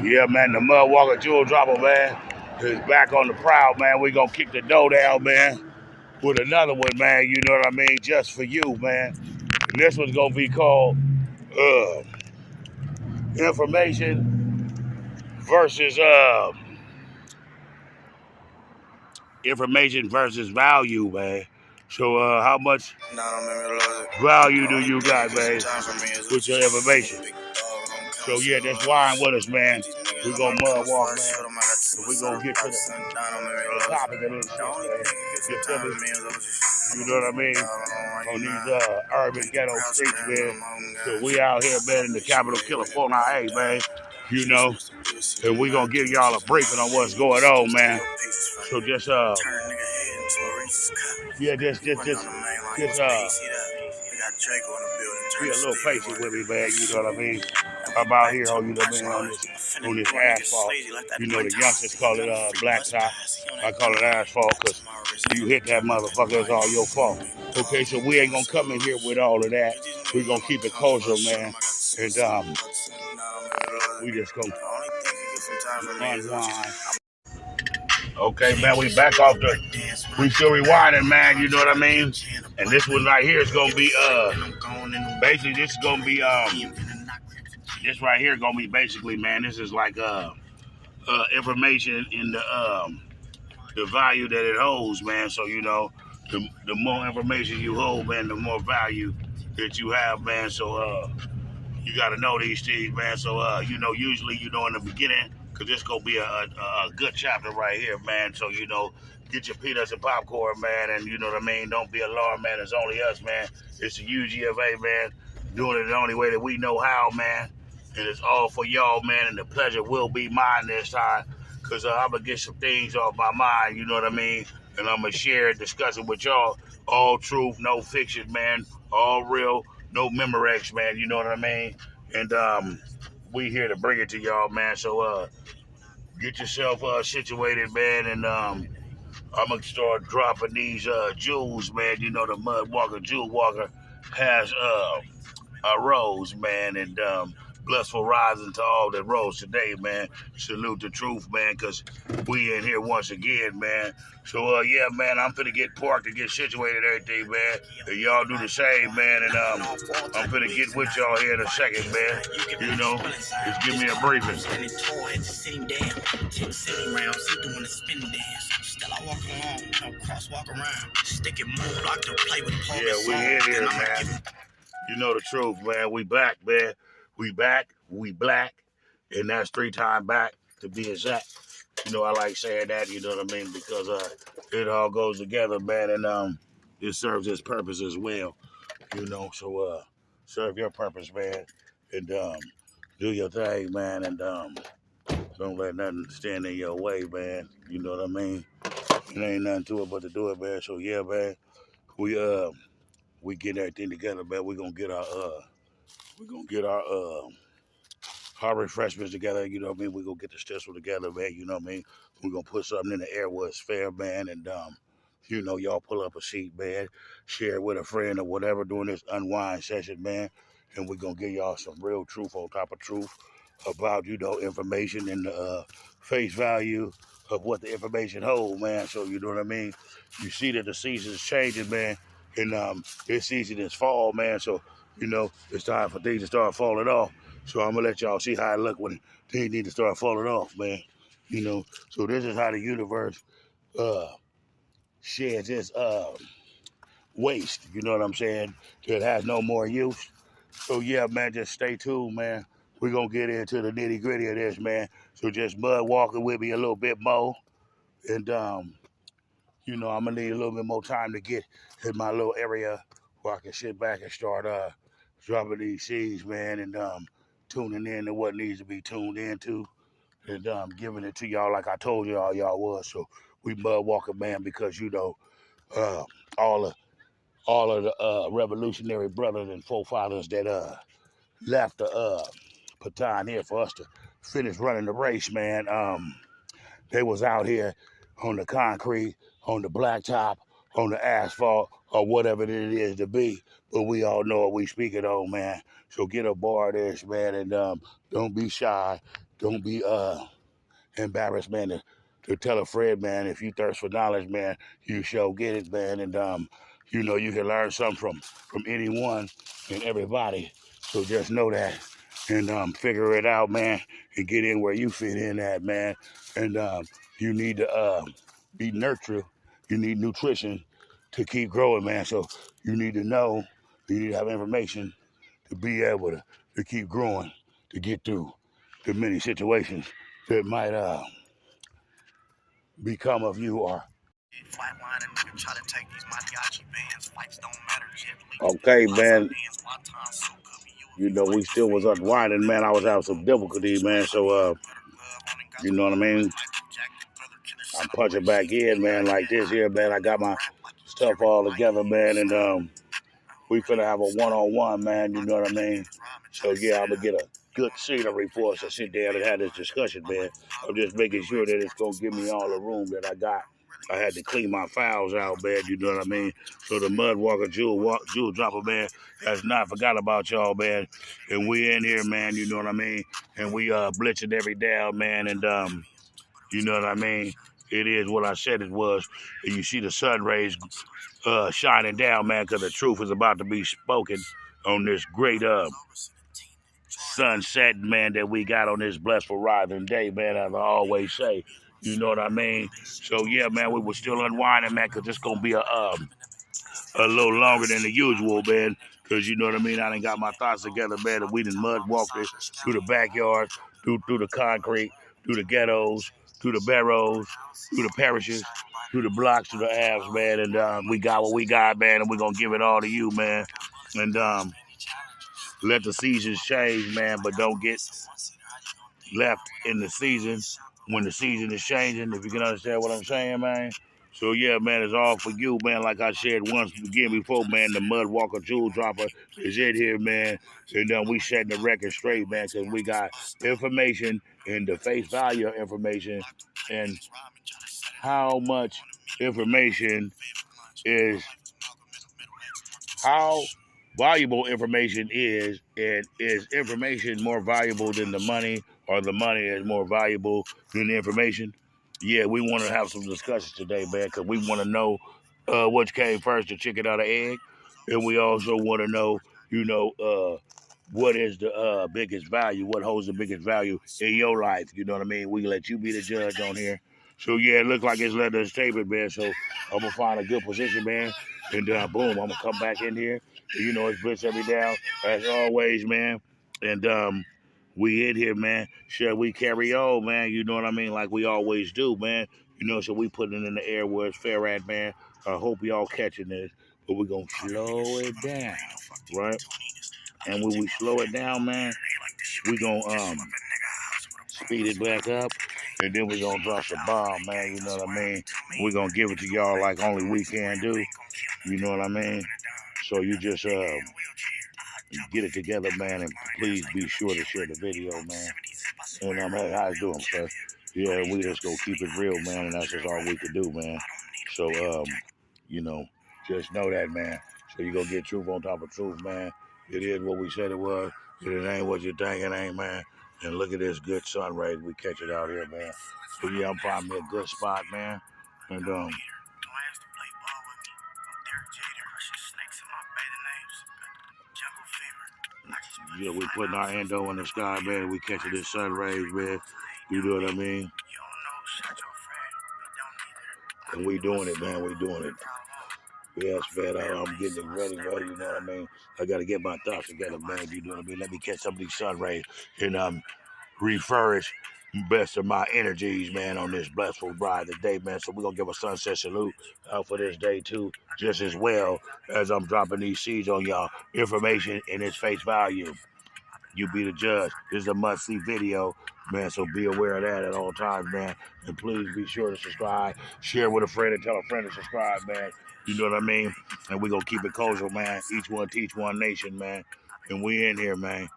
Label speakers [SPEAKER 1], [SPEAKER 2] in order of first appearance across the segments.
[SPEAKER 1] Yeah, man, the Mud Walker Jewel Dropper, man, is back on the prowl, man. We gonna kick the dough down, man, with another one, man. You know what I mean? Just for you, man. And this one's gonna be called uh, information versus information versus value, man. So how much value do you got, man, with your information? So yeah, that's wine with us, man. We gonna mud walk, man. So we gonna get to the topic of this shit, man. You feel me? You know what I mean? On these urban ghetto streets, man. So we out here, man, in the capital killer 498, man. You know, and we gonna give y'all a briefing on what's going on, man. So just yeah, just be a little patient with me, man. You know what I mean? I'm out here on, you know what I mean, on this asphalt. You know, the youngsters call it blacktop. I call it asphalt because you hit that motherfucker, it's all your fault. Okay, so we ain't gonna come in here with all of that. We gonna keep it kosher, man. And we just gonna unwind. Okay, man, we back off we still rewinding, man, you know what I mean? And this one right here is gonna be basically this is gonna be this right here gonna be basically, man, this is like information in the value that it holds, man. So you know, the more information you hold, man, the more value that you have, man. So you got to know these things, man. So you know, usually, you know, in the beginning, cause this gonna be a good chapter right here, man. So you know, get your peanuts and popcorn, man, and you know what I mean. Don't be alarmed, man. It's only us, man. It's the UGFA, man, doing it the only way that we know how, man. And it's all for y'all, man. And the pleasure will be mine this time, cause I'm gonna get some things off my mind, you know what I mean. And I'm gonna share and discuss it with y'all. All truth, no fiction, man. All real, no Memorex, man. You know what I mean. And we here to bring it to y'all, man. So get yourself situated, man, and I'm gonna start dropping these jewels, man. You know, the Mud Walker Jewel Walker has a rose, man, and blissful rising to all that rose today, man. Salute the truth, man, because we in here once again, man. So yeah, man, I'm finna get parked and get situated and everything, man. And y'all do the same, man. And I'm finna get with y'all here in a second, man. You know, just give me a briefing. Yeah, we in here, man. You know the truth, man. We back, man. We back. We black. And that's 3 times back to be exact. You know, I like saying that, you know what I mean? Because it all goes together, man, and it serves its purpose as well. You know, so serve your purpose, man. And do your thing, man, and don't let nothing stand in your way, man. You know what I mean? It ain't nothing to it but to do it, man. So yeah, man. We get everything together, man. Our refreshments together, you know what I mean? We're gonna get the stencil together, man, you know what I mean? We're gonna put something in the air where it's fair, man, and you know, y'all pull up a seat, man, share it with a friend or whatever during this unwind session, man. And we're gonna give y'all some real truth on top of truth about, you know, information and the face value of what the information holds, man. So you know what I mean? You see that the season's changing, man. And this season is fall, man. So, you know, it's time for things to start falling off. So I'm gonna let y'all see how it look when things need to start falling off, man. You know, so this is how the universe uh sheds its waste, you know what I'm saying? Till it has no more use. So yeah, man, just stay tuned, man. We're gonna get into the nitty-gritty of this, man. So just mud walking with me a little bit more. And you know, I'm gonna need a little bit more time to get in my little area where I can sit back and start dropping these seeds, man, and tuning in to what needs to be tuned into, and giving it to y'all like I told y'all was. So we mud walking, man, because you know, uh, all of the revolutionary brothers and forefathers that left the baton here for us to finish running the race, man. They was out here on the concrete, on the blacktop, on the asphalt, or whatever it is to be. But we all know what we speaking on, man. So get aboard this, man, and don't be shy. Don't be embarrassed, man, to tell a friend, man, if you thirst for knowledge, man, you shall get it, man. And you know, you can learn something from anyone and everybody. So just know that and figure it out, man, and get in where you fit in at, man. And you need to be nurtured. You need nutrition to keep growing, man. So you need to know, you need to have information to be able to keep growing, to get through the many situations that might become of you or okay, man. You know, we still was unwinding, man. I was having some difficulty, man. So you know what I mean? I'm punching back in, man, like this here, man. I got my stuff all together, man, and we finna have a one-on-one, man, you know what I mean? So yeah, I'm gonna get a good scenery for us to sit down and have this discussion, man. I'm just making sure that it's gonna give me all the room that I got. I had to clean my files out, man, you know what I mean? So the Mud Walker Jewel Dropper, man, has not forgot about y'all, man. And we in here, man, you know what I mean? And we blitzing every down, man, and you know what I mean? It is what I said it was. And you see the sun rays shining down, man, because the truth is about to be spoken on this great sunset, man, that we got on this blessed Horizon day, man, as I always say. You know what I mean? So, yeah, man, we were still unwinding, man, because it's going to be a little longer than the usual, man, because you know what I mean? I done got my thoughts together, man, and we done mud walked it through the backyard, through the concrete, through the ghettos, through the barrows, through the parishes, through the blocks, through the abs, man, and we got what we got, man, and we're going to give it all to you, man, and let the seasons change, man, but don't get left in the season when the season is changing, if you can understand what I'm saying, man. So yeah, man, it's all for you, man. Like I said once again before, man, the Mud Walker Jewel Dropper is in here, man. And we setting the record straight, man, because we got information and the face value of information and how much information is how valuable information is, and is information more valuable than the money, or the money is more valuable than the information? Yeah, we want to have some discussions today, man, because we want to know which came first, the chicken or the egg, and we also want to know, you know, what is the biggest value, what holds the biggest value in your life. You know what I mean? We let you be the judge on here. So yeah, it looks like it's letting us tape it, man. So I'm gonna find a good position, man. And boom, I'm gonna come back in here. You know, it's Blitz every down as always, man. And we in here, man. Shall we carry on, man? You know what I mean? Like we always do, man. You know, so we put it in the air where it's fair at, man. I hope y'all catching this, but we're gonna slow it down, right? And when we slow it down, man, we gonna speed it back up, and then we gonna drop the bomb, man. You know what I mean? We gonna give it to y'all like only we can do. You know what I mean? So you just get it together, man, and please be sure to share the video, man. And hey, how you doing, sir? Yeah, we just gonna keep it real, man, and that's just all we can do, man. So you know, just know that, man. So you gonna get truth on top of truth, man. It is what we said it was. It ain't what you think it ain't, man. And look at this good sun rays we catch it out here, man. So yeah, I'm finding a good spot, man. And yeah, we putting our endo in the sky, man. We catching this sun rays, man. You know what I mean? And we doing it, man. We doing it. Yes, man. I'm getting it ready. You know what I mean? I got to get my thoughts together, man. You know what I mean? Let me catch some of these sun rays and refurbish best of my energies, man, on this blissful bride today, man. So we're going to give a sunset salute for this day, too, just as well as I'm dropping these seeds on y'all. Information in its face value. You be the judge. This is a must-see video, man, so be aware of that at all times, man. And please be sure to subscribe, share with a friend, and tell a friend to subscribe, man. You know what I mean? And we're going to keep it kosher, man. Each one teach one nation, man. And we in here, man.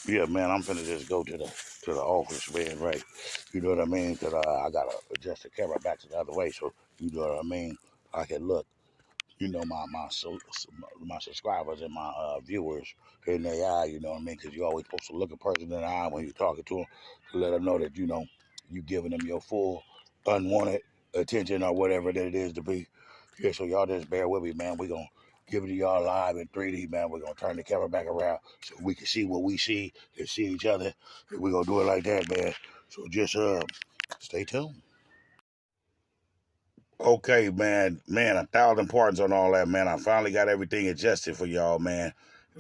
[SPEAKER 1] Yeah, man, I'm finna just go to the office, man, right? You know what I mean? Cause I gotta adjust the camera back to the other way, so you know what I mean. I can look, you know, my subscribers and my viewers in their eye. You know what I mean? Cause you always supposed to look a person in the eye when you're talking to them to let them know that you know you giving them your full unwanted attention or whatever that it is to be. Yeah, so y'all just bear with me, man. We gonna give it to y'all live in 3D, man. We're gonna turn the camera back around so we can see what we see and see each other. And we're gonna do it like that, man. So just stay tuned. Okay, man. Man, 1,000 pardons on all that, man. I finally got everything adjusted for y'all, man.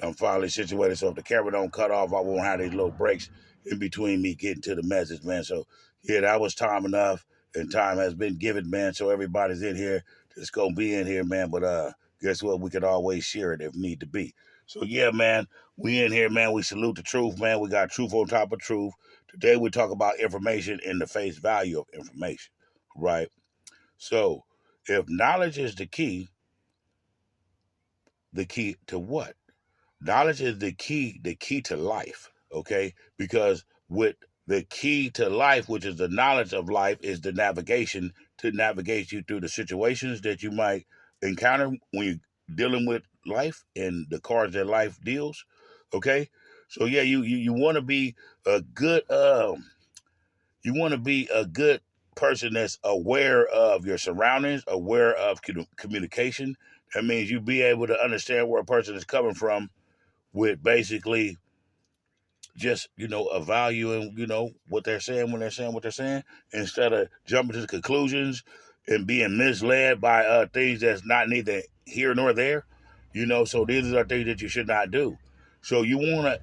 [SPEAKER 1] I'm finally situated, so if the camera don't cut off, I won't have these little breaks in between me getting to the message, man. So, yeah, that was time enough, and time has been given, man. So everybody's in here that's going to be in here, man. But guess what? We could always share it if need to be. So, yeah, man, we in here, man. We salute the truth, man. We got truth on top of truth. Today we talk about information and the face value of information, right? So, if knowledge is the key to what? Knowledge is the key to life, okay? Because with the key to life, which is the knowledge of life, is the navigation to navigate you through the situations that you might encounter when you're dealing with life and the cards that life deals, okay? So yeah, you want to be a good person that's aware of your surroundings, aware of communication. That means you be able to understand where a person is coming from with basically just, evaluating, what they're saying when they're saying what they're saying, instead of jumping to conclusions and being misled by things that's not neither here nor there. So these are things that you should not do. So you want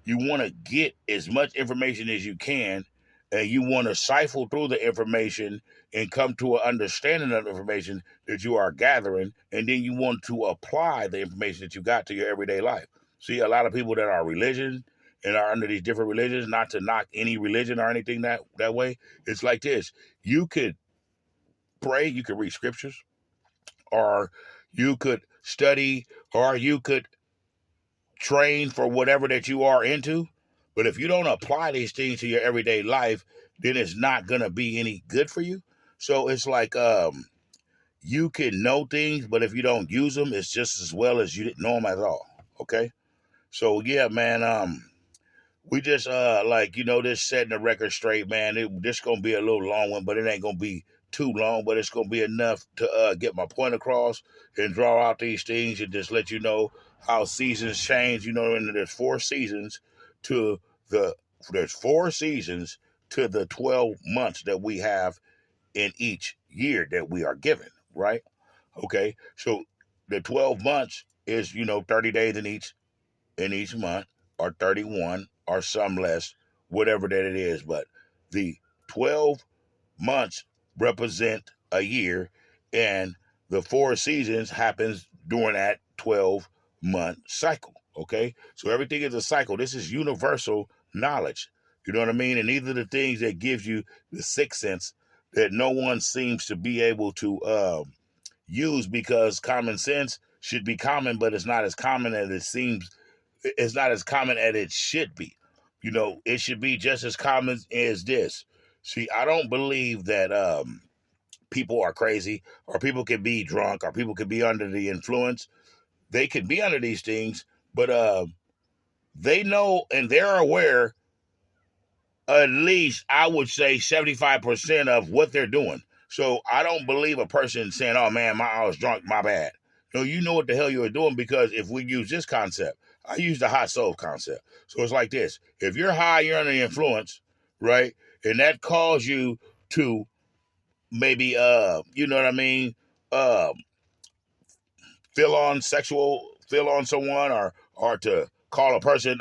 [SPEAKER 1] to get as much information as you can, and you want to siphon through the information and come to an understanding of the information that you are gathering, and then you want to apply the information that you got to your everyday life. See, a lot of people that are religion and are under these different religions, not to knock any religion or anything that way, it's like this. You could pray, you could read scriptures, or you could study, or you could train for whatever that you are into. But if you don't apply these things to your everyday life, then it's not going to be any good for you. So it's like you can know things, but if you don't use them, it's just as well as you didn't know them at all. Okay? So yeah, man, we just just setting the record straight, man. This gonna be a little long one, but it ain't gonna be too long, but it's gonna be enough to get my point across and draw out these things and just let you know how seasons change. And there's 4 seasons to the there's 4 seasons to the 12 months that we have in each year that we are given, right? Okay, so the 12 months is 30 days in each month, or 31, or some less, whatever that it is. But the 12 months represent a year, and the 4 seasons happens during that 12-month cycle. Okay, so everything is a cycle. This is universal knowledge. You know what I mean? And these are the things that gives you the sixth sense that no one seems to be able to use, because common sense should be common, but it's not as common as it seems. It's not as common as it should be. It should be just as common as this. See, I don't believe that people are crazy, or people can be drunk, or people can be under the influence. They can be under these things, but they know and they're aware, at least I would say 75% of what they're doing. So I don't believe a person saying, "Oh man, I was drunk, my bad." No, you know what the hell you were doing, because if we use this concept, I use the hot stove concept. So it's like this: if you're high, you're under the influence, right, and that calls you to maybe, you know what I mean, uh, feel on someone, or to call a person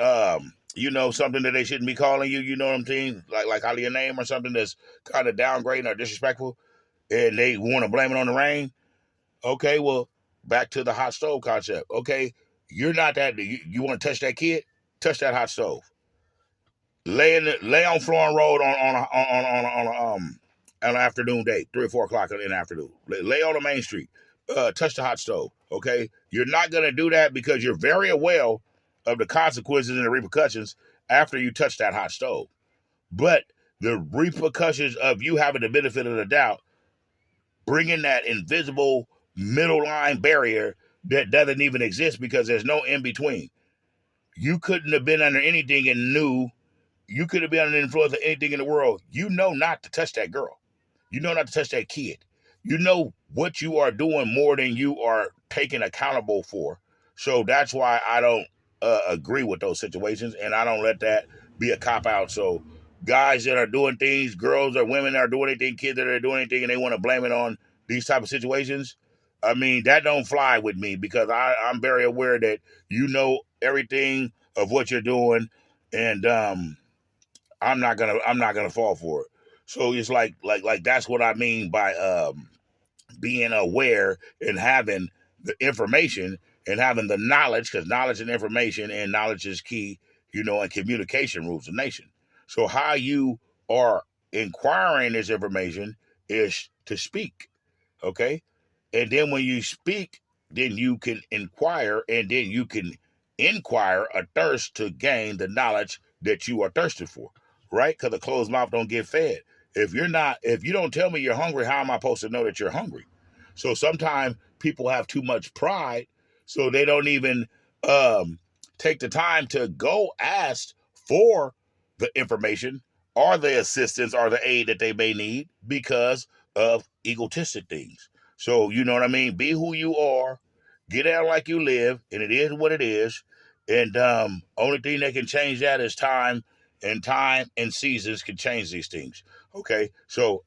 [SPEAKER 1] something that they shouldn't be calling you, you know what I'm saying, like out of your name or something that's kind of downgrading or disrespectful, and they want to blame it on the rain. Okay, well, back to the hot stove concept. Okay, you're not that. You want to touch that kid? Touch that hot stove. Lay on Florin Road on an afternoon day, 3 or 4 o'clock in the afternoon. Lay on the main street. touch the hot stove. Okay, you're not gonna do that because you're very aware of the consequences and the repercussions after you touch that hot stove. But the repercussions of you having the benefit of the doubt, bringing that invisible middle line barrier that doesn't even exist because there's no in between. You couldn't have been under anything and knew. You could have been under the influence of anything in the world. You know not to touch that girl. You know not to touch that kid. You know what you are doing more than you are taken accountable for. So that's why I don't agree with those situations, and I don't let that be a cop out. So guys that are doing things, girls or women that are doing anything, kids that are doing anything, and they want to blame it on these type of situations, I mean, that don't fly with me because I'm very aware that you know everything of what you're doing, and I'm not gonna fall for it. So it's like that's what I mean by being aware and having the information and having the knowledge, because knowledge and information and knowledge is key, and communication rules the nation. So how you are inquiring this information is to speak, okay? And then when you speak, then you can inquire, and then you can inquire a thirst to gain the knowledge that you are thirsty for, right? Because a closed mouth don't get fed. If you don't tell me you're hungry, how am I supposed to know that you're hungry? So sometimes people have too much pride, so they don't even take the time to go ask for the information or the assistance or the aid that they may need because of egotistic things. So you know what I mean? Be who you are, get out like you live, and it is what it is. And only thing that can change that is time, and time and seasons can change these things. Okay, so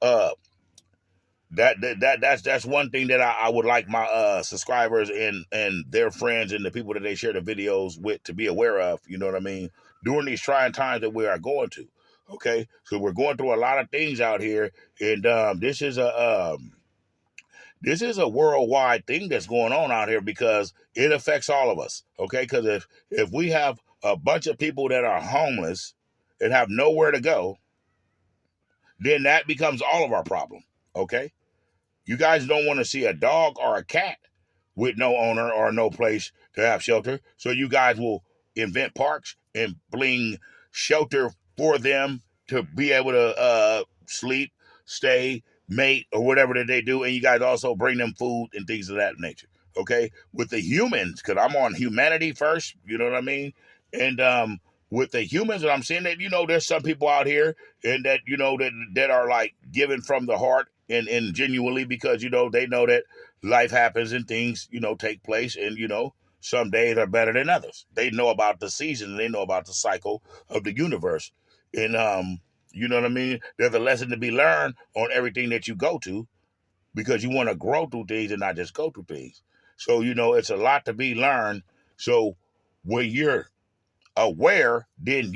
[SPEAKER 1] that's one thing that I would like my subscribers and their friends and the people that they share the videos with to be aware of. You know what I mean? During these trying times that we are going to. Okay, so we're going through a lot of things out here, and this is a worldwide thing that's going on out here because it affects all of us. Okay, because if we have a bunch of people that are homeless and have nowhere to go, then that becomes all of our problem. Okay. You guys don't want to see a dog or a cat with no owner or no place to have shelter. So you guys will invent parks and bring shelter for them to be able to sleep, stay, mate, or whatever that they do. And you guys also bring them food and things of that nature. Okay? With the humans, because I'm on humanity first, you know what I mean? And with the humans, and I'm saying that, there's some people out here and that, that are like giving from the heart and genuinely because, they know that life happens and things, take place. And, some days are better than others. They know about the season. They know about the cycle of the universe. And, you know what I mean? There's a lesson to be learned on everything that you go to because you want to grow through things and not just go through things. So, it's a lot to be learned. So when you're aware, then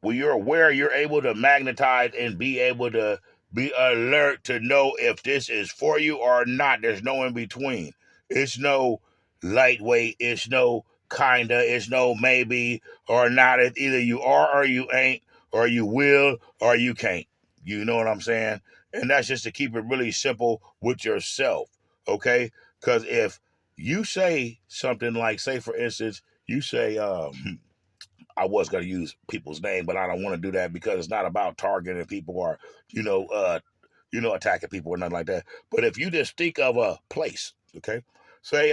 [SPEAKER 1] when you're aware, you're able to magnetize and be able to be alert to know if this is for you or not. There's no in between. It's no lightweight. It's no kinda. It's no maybe or not. It's either you are or you ain't, or you will or you can't. You know what I'm saying? And that's just to keep it really simple with yourself, okay? Because if you say something like, say for instance, you say, I was going to use people's name, but I don't want to do that because it's not about targeting people or, attacking people or nothing like that. But if you just think of a place, okay, say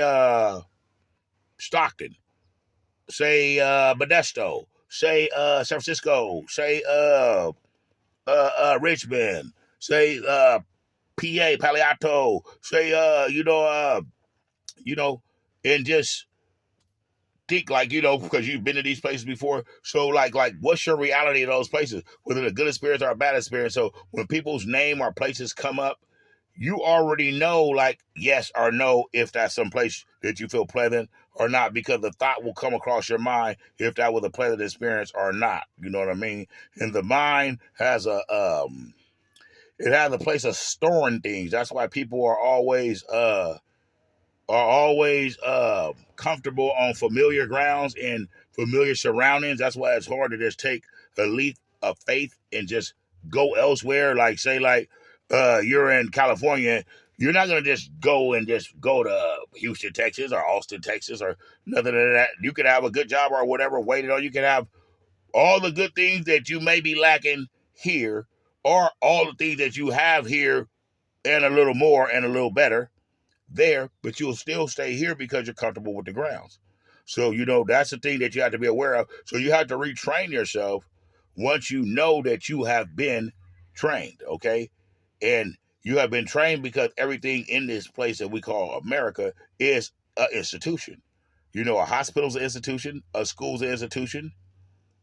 [SPEAKER 1] Stockton, say Modesto, say San Francisco, say Richmond, say PA, Palo Alto, say and just think like, because you've been to these places before. So like what's your reality of those places, whether a good experience or a bad experience? So when people's name or places come up, you already know like yes or no if that's some place that you feel pleasant or not, because the thought will come across your mind if that was a pleasant experience or not. You know what I mean? And the mind has a place of storing things. That's why people are always comfortable on familiar grounds and familiar surroundings. That's why it's hard to just take a leap of faith and just go elsewhere. Like say you're in California, You're not going to just go to Houston, Texas, or Austin, Texas, or nothing of that. You can have a good job or whatever waiting on. You can have all the good things that you may be lacking here, or all the things that you have here and a little more and a little better there, but you'll still stay here because you're comfortable with the grounds. So, that's the thing that you have to be aware of. So you have to retrain yourself once you know that you have been trained, okay? And you have been trained because everything in this place that we call America is an institution. A hospital's an institution, a school's an institution,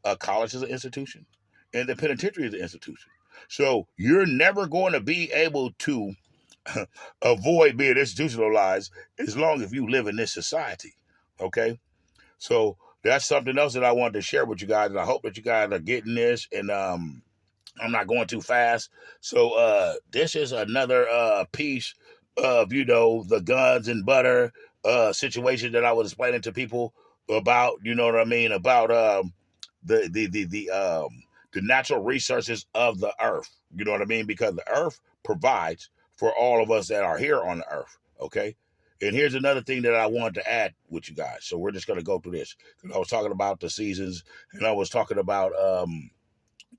[SPEAKER 1] a college is an institution, and the penitentiary is an institution. So you're never going to be able to avoid being institutionalized as long as you live in this society, okay? So that's something else that I wanted to share with you guys, and I hope that you guys are getting this, and I'm not going too fast. So this is another piece of, the guns and butter situation that I was explaining to people about, you know what I mean, about the natural resources of the earth. You know what I mean? Because the earth provides for all of us that are here on the earth. Okay. And here's another thing that I wanted to add with you guys. So we're just going to go through this. Because I was talking about the seasons, and I was talking about,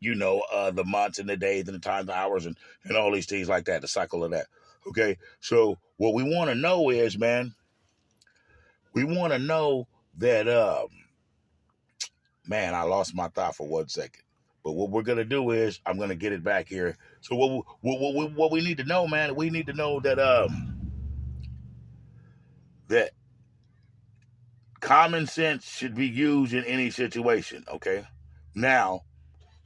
[SPEAKER 1] the months and the days and the times, the hours, and all these things like that, the cycle of that. Okay. So what we want to know is, man, we want to know that, man, I lost my thought for 1 second. But what we're going to do is I'm going to get it back here. So what we need to know, man, we need to know that that common sense should be used in any situation, okay? Now,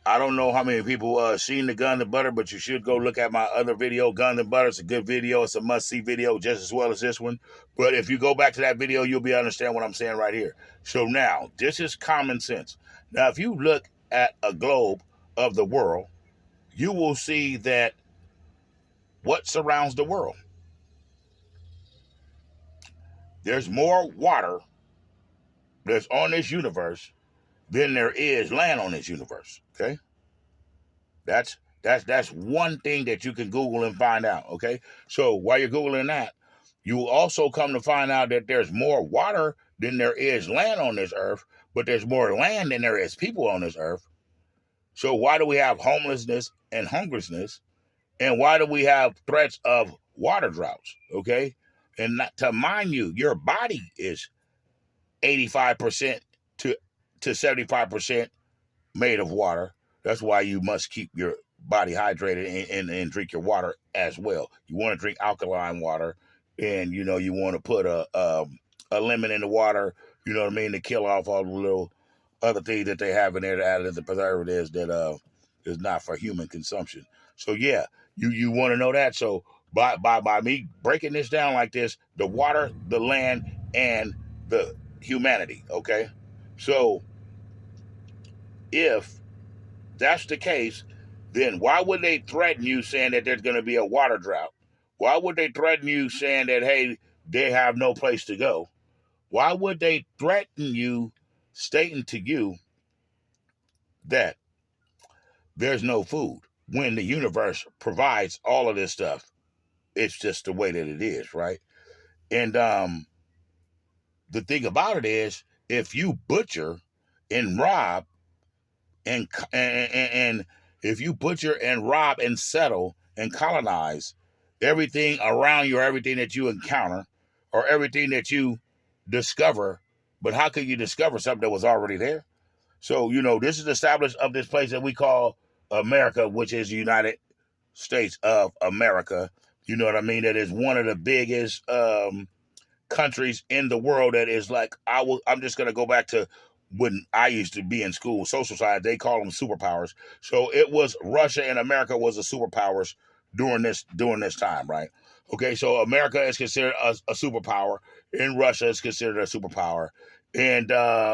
[SPEAKER 1] I don't know how many people seen the Gun and Butter, but you should go look at my other video, Gun and Butter. It's a good video. It's a must-see video just as well as this one. But if you go back to that video, you'll be able to understand what I'm saying right here. So now, this is common sense. Now, if you look at a globe of the world, you will see that what surrounds the world. There's more water that's on this universe than there is land on this universe, okay? That's one thing that you can Google and find out, okay? So while you're Googling that, you will also come to find out that there's more water than there is land on this earth, but there's more land than there is people on this earth. So why do we have homelessness and homelessness? And why do we have threats of water droughts, okay? And not to mind you, your body is 85% to 75% made of water. That's why you must keep your body hydrated and drink your water as well. You want to drink alkaline water, and you want to put a lemon in the water, you know what I mean, to kill off all the little other things that they have in there to add as the preservatives that is not for human consumption. So yeah, you want to know that. So by me breaking this down like this, the water, the land, and the humanity, okay? So if that's the case, then why would they threaten you saying that there's going to be a water drought? Why would they threaten you saying that, hey, they have no place to go? Why would they threaten you stating to you that there's no food when the universe provides all of this stuff? It's just the way that it is, right? And the thing about it is, if you butcher and rob and if you butcher and rob and settle and colonize everything around you, or everything that you encounter, or everything that you discover, but how could you discover something that was already there? So, this is established of this place that we call America, which is the United States of America. You know what I mean? That is one of the biggest countries in the world. That is like, I'm just going to go back to when I used to be in school, social science, they call them superpowers. So it was Russia and America was the superpowers during this time, right? Okay, so America is considered a superpower, and Russia is considered a superpower, and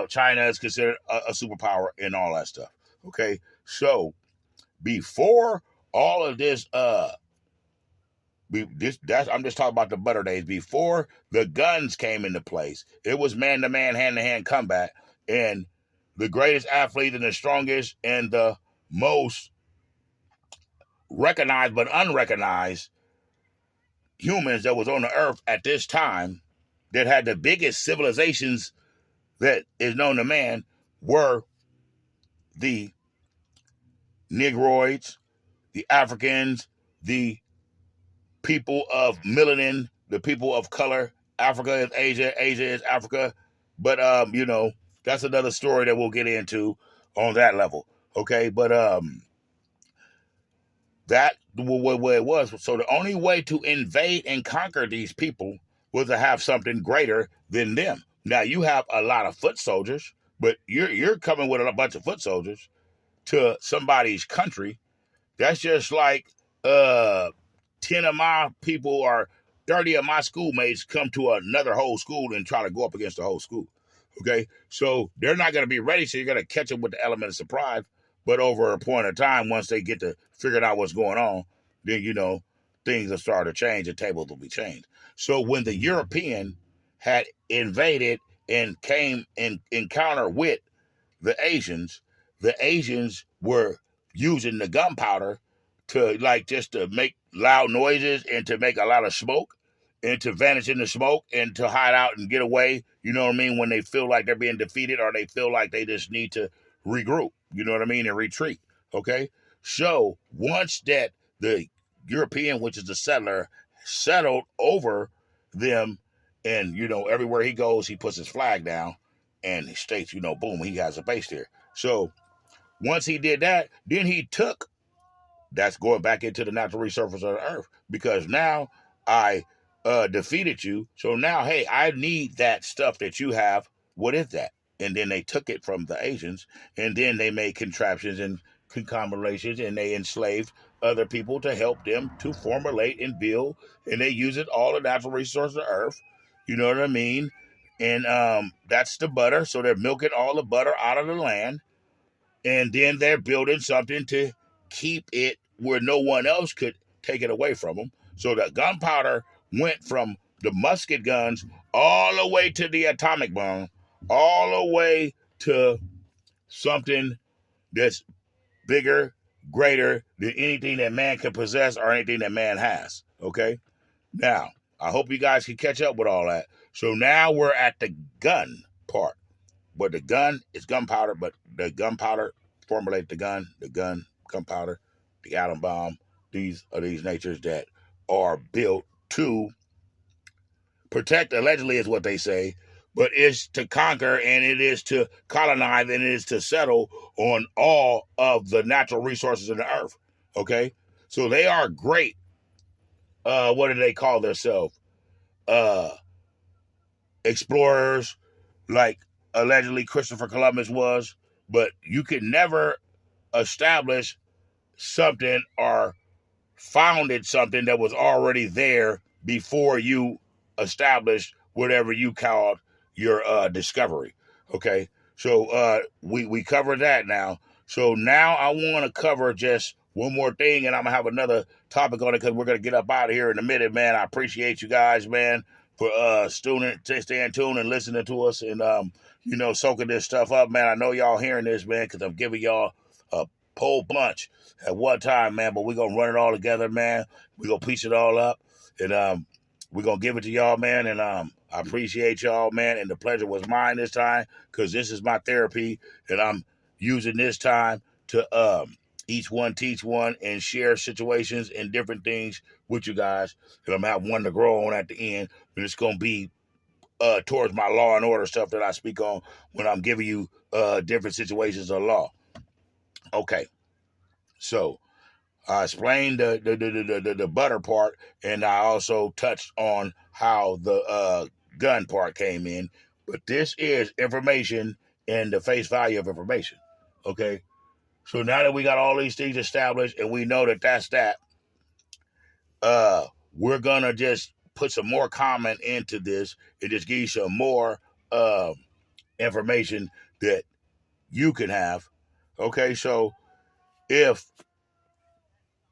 [SPEAKER 1] China is considered a superpower, and all that stuff. Okay, so before all of this, I'm just talking about the butter days. Before the guns came into place, it was man-to-man, hand-to-hand combat, and the greatest athlete and the strongest and the most recognized but unrecognized humans that was on the earth at this time that had the biggest civilizations that is known to man were the Negroids, the Africans, the people of melanin, the people of color. Africa is Asia, Asia is Africa. But that's another story that we'll get into on that level. Okay, but that where it was. So the only way to invade and conquer these people was to have something greater than them. Now you have a lot of foot soldiers, but you're coming with a bunch of foot soldiers to somebody's country. That's just like 10 of my people or 30 of my schoolmates come to another whole school and try to go up against the whole school. Okay, so they're not going to be ready. So you're going to catch them with the element of surprise. But over a point of time, once they get to figure out what's going on, then things will start to change. The tables will be changed. So when the European had invaded and came in encounter with the Asians were using the gunpowder to just to make loud noises and to make a lot of smoke and to vanish in the smoke and to hide out and get away, you know what I mean, when they feel like they're being defeated or they feel like they just need to regroup, you know what I mean, and retreat, okay? So once that the European, which is the settler, settled over them and, everywhere he goes, he puts his flag down and he states, boom, he has a base there. So once he did that, then he took, that's going back into the natural resources of the earth, because now I defeated you. So now, hey, I need that stuff that you have. What is that? And then they took it from the Asians, and then they made contraptions and conglomerations, and they enslaved other people to help them to formulate and build, and they use it all the natural resources of the earth. You know what I mean? And that's the butter. So they're milking all the butter out of the land, and then they're building something to keep it where no one else could take it away from them. So the gunpowder went from the musket guns all the way to the atomic bomb, all the way to something that's bigger, greater than anything that man can possess or anything that man has. Okay? Now, I hope you guys can catch up with all that. So now we're at the gun part. But the gun is gunpowder, but the gunpowder formulate the gun, gunpowder, the atom bomb. These are these natures that are built to protect, allegedly is what they say, but it's to conquer and it is to colonize and it is to settle on all of the natural resources of the earth. Okay? So they are great. What do they call themselves? Explorers, like allegedly Christopher Columbus was, but you could never establish something or founded something that was already there before you established whatever you called your discovery. Okay, so we covered that now. So now I want to cover just one more thing, and I'm gonna have another topic on it because we're gonna get up out of here in a minute, man. I appreciate you guys, man, for staying tuned and listening to us and soaking this stuff up, man. I know y'all hearing this, man, because I'm giving y'all a whole bunch at one time, man, but we're gonna run it all together, man. We're gonna piece it all up, and we're gonna give it to y'all, man. And I appreciate y'all, man, and the pleasure was mine this time, because this is my therapy, and I'm using this time to each one teach one and share situations and different things with you guys. And I'm gonna have one to grow on at the end, and it's gonna be towards my law and order stuff that I speak on when I'm giving you different situations of law. Okay, so I explained the butter part, and I also touched on how the gun part came in. But this is information and the face value of information. Okay, so now that we got all these things established and we know that that's that, we're gonna just put some more comment into this and just give you some more information that you can have. Okay, so if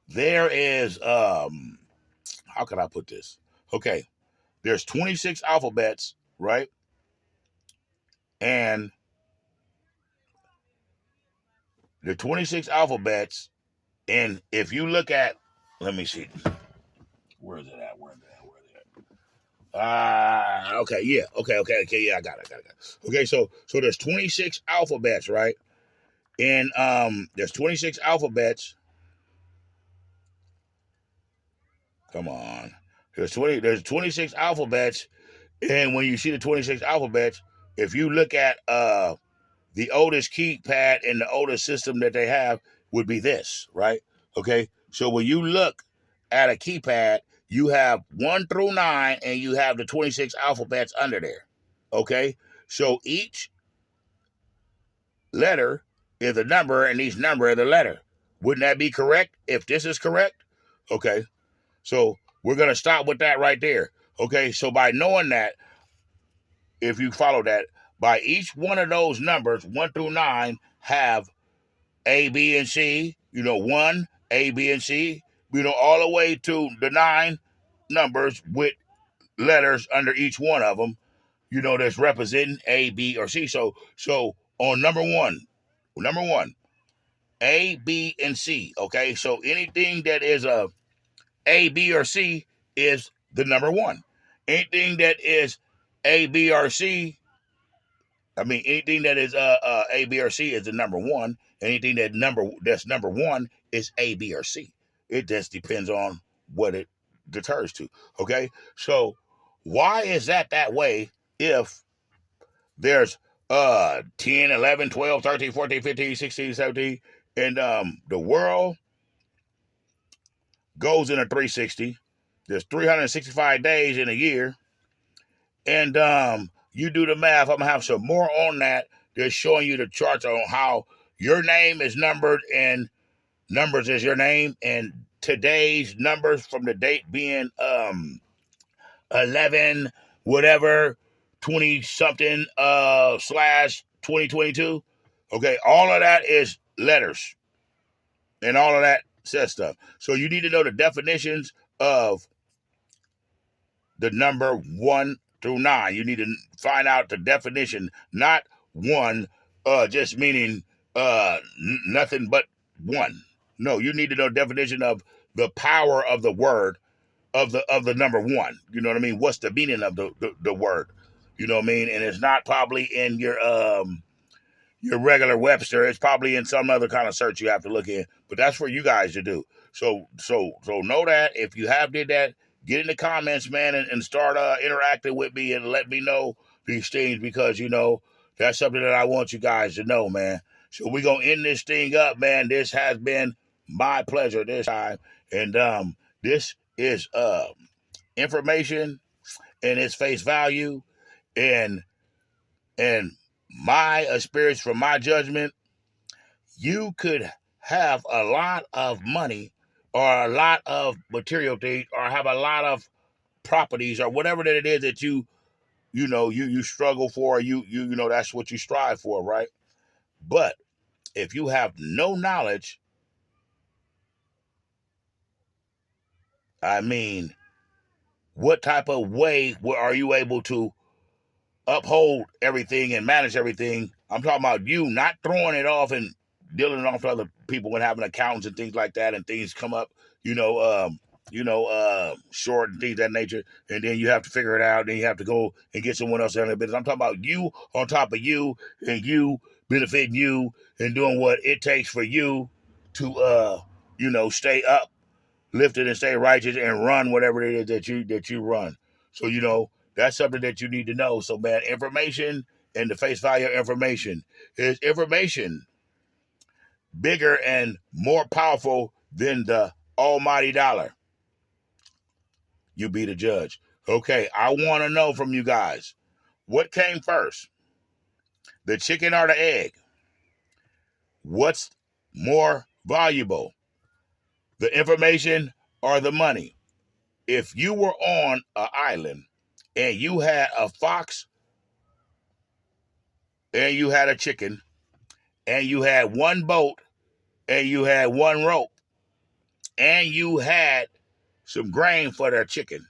[SPEAKER 1] there is how can I put this? Okay, there's 26 alphabets, right? And the 26 alphabets, and if you look at, let me see, where is it at? Okay, yeah, okay, yeah, I got it. Okay, so there's 26 alphabets, right? And there's 26 alphabets. Come on. There's 26 alphabets, and when you see the 26 alphabets, if you look at the oldest keypad and the oldest system that they have would be this, right? Okay. So when you look at a keypad, you have 1 through 9 and you have the 26 alphabets under there. Okay. So each letter is a number and each number is a letter. Wouldn't that be correct if this is correct? Okay. So we're going to stop with that right there. Okay. So by knowing that, if you follow that, by each one of those numbers, 1 through 9, have A, B, and C, 1, A, B, and C, all the way to the 9 numbers with letters under each one of them, that's representing A, B, or C. So on number one, A, B, and C, okay? So anything that is A, B, or C is the number 1. Anything that is A, B, or C, anything that is A, B, or C is the number 1. Anything that's number 1 is A, B, or C. It just depends on what it deters to. Okay, so why is that way? If there's 10, 11, 12, 13, 14, 15, 16, 17, and the world goes in a 360. There's 365 days in a year, and you do the math. I'm gonna have some more on that. They're showing you the charts on how your name is numbered and numbers is your name, and today's numbers from the date being 11 whatever 20 something slash 2022. Okay, all of that is letters, and all of that says stuff. So you need to know the definitions of the number 1 through 9. You need to find out the definition, not 1 just meaning nothing but 1. No, you need to know the definition of the power of the word of the number 1. You know what I mean? What's the meaning of the word? You know what I mean? And it's not probably in your regular Webster. It's probably in some other kind of search you have to look in. But that's for you guys to do. So know that. If you have did that, get in the comments, man, and start interacting with me and let me know these things, because that's something that I want you guys to know, man. So we're gonna end this thing up, man. This has been my pleasure this time, and this is information and its face value, and my experience from my judgment. You could have a lot of money or a lot of material things or have a lot of properties or whatever that it is that you struggle for, you that's what you strive for, right? But if you have no knowledge, what type of way are you able to uphold everything and manage everything? I'm talking about you not throwing it off and dealing it off to other people when having accountants and things like that, and things come up, short and things of that nature, and then you have to figure it out, then you have to go and get someone else in the business. I'm talking about you on top of you, and you benefiting you and doing what it takes for you to stay up, lifted, and stay righteous and run whatever it is that you run. So that's something that you need to know. So, man, information and the face value of information is information bigger and more powerful than the almighty dollar. You be the judge. Okay, I want to know from you guys, what came first, the chicken or the egg? What's more valuable, the information or the money? If you were on an island and you had a fox and you had a chicken and you had one boat and you had one rope and you had some grain for their chicken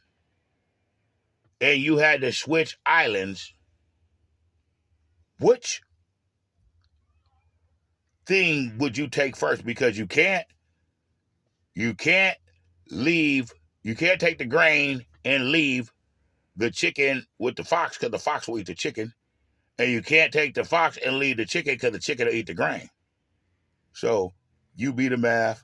[SPEAKER 1] and you had to switch islands, which thing would you take first? Because you can't leave, you can't take the grain and leave the chicken with the fox because the fox will eat the chicken. And you can't take the fox and leave the chicken because the chicken will eat the grain. So you be the math.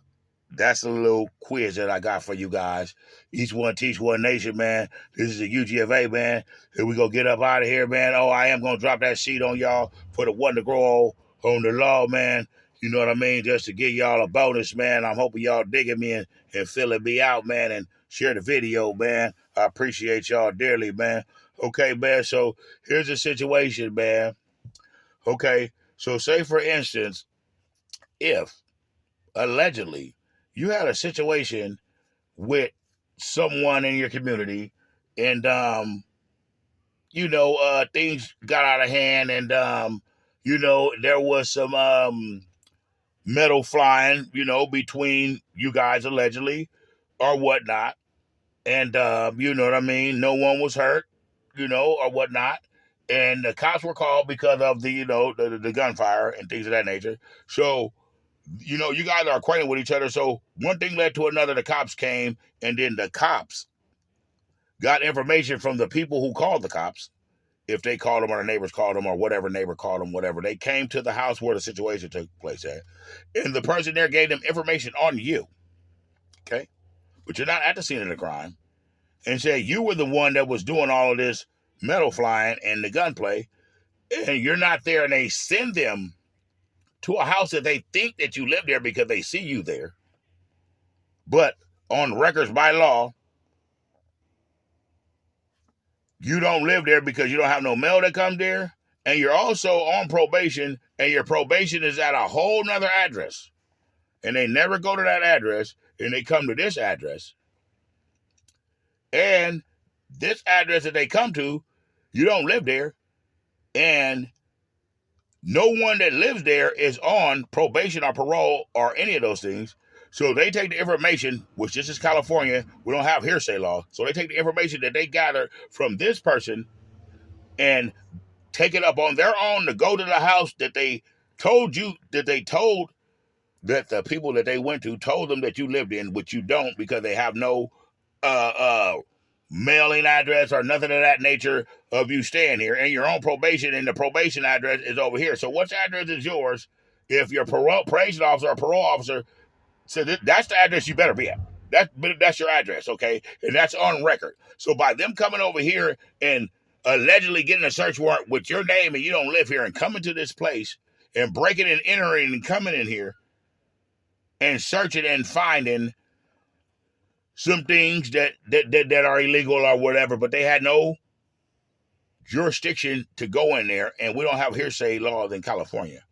[SPEAKER 1] That's a little quiz that I got for you guys. Each one teach one nation, man. This is a UGFA, man. Here we go get up out of here, man. Oh, I am going to drop that sheet on y'all for the one to grow on the law, man. You know what I mean? Just to give y'all a bonus, man. I'm hoping y'all digging me and filling me out, man, and share the video, man. I appreciate y'all dearly, man. Okay, man, so here's the situation, man. Okay, so say, for instance, if allegedly you had a situation with someone in your community and things got out of hand and there was some metal flying, between you guys allegedly or whatnot, and you know what I mean, no one was hurt, or whatnot, and the cops were called because of the gunfire and things of that nature. So you guys are acquainted with each other. So one thing led to another. The cops came, and then the cops got information from the people who called the cops. If they called them or the neighbors called them or whatever neighbor called them, whatever. They came to the house where the situation took place at. And the person there gave them information on you. Okay? But you're not at the scene of the crime. And said you were the one that was doing all of this metal flying and the gunplay. And you're not there. And they send them to a house that they think that you live there because they see you there. But on records by law, you don't live there because you don't have no mail that comes there. And you're also on probation, and your probation is at a whole nother address. And they never go to that address, and they come to this address. And this address that they come to, you don't live there. And no one that lives there is on probation or parole or any of those things. So they take the information, which this is California, we don't have hearsay law. So they take the information that they gather from this person and take it up on their own to go to the house that they told that the people that they went to told them that you lived in, but you don't because they have no mailing address or nothing of that nature of you staying here, and you're on probation, and the probation address is over here. So which address is yours? If your probation officer or parole officer said that's the address you better be at. That's your address, okay? And that's on record. So by them coming over here and allegedly getting a search warrant with your name and you don't live here and coming to this place and breaking and entering and coming in here and searching and finding some things that are illegal or whatever, but they had no jurisdiction to go in there, and we don't have hearsay laws in California.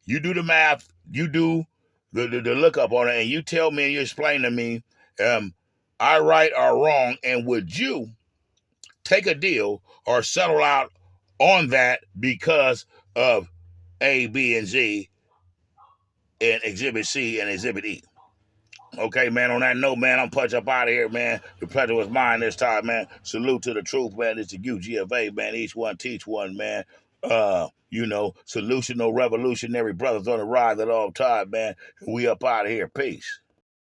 [SPEAKER 1] You do the math, you do the look up on it, and you tell me and you explain to me, I right or wrong, and would you take a deal or settle out on that because of A, B, and Z, and Exhibit C and Exhibit E? Okay, man, on that note, man, I'm punch up out of here, man. The pleasure was mine this time, man. Salute to the truth, man. It's the UGFA, man. Each one teach one, man. Solutional revolutionary brothers on the rise at all time, man. We up out of here. Peace.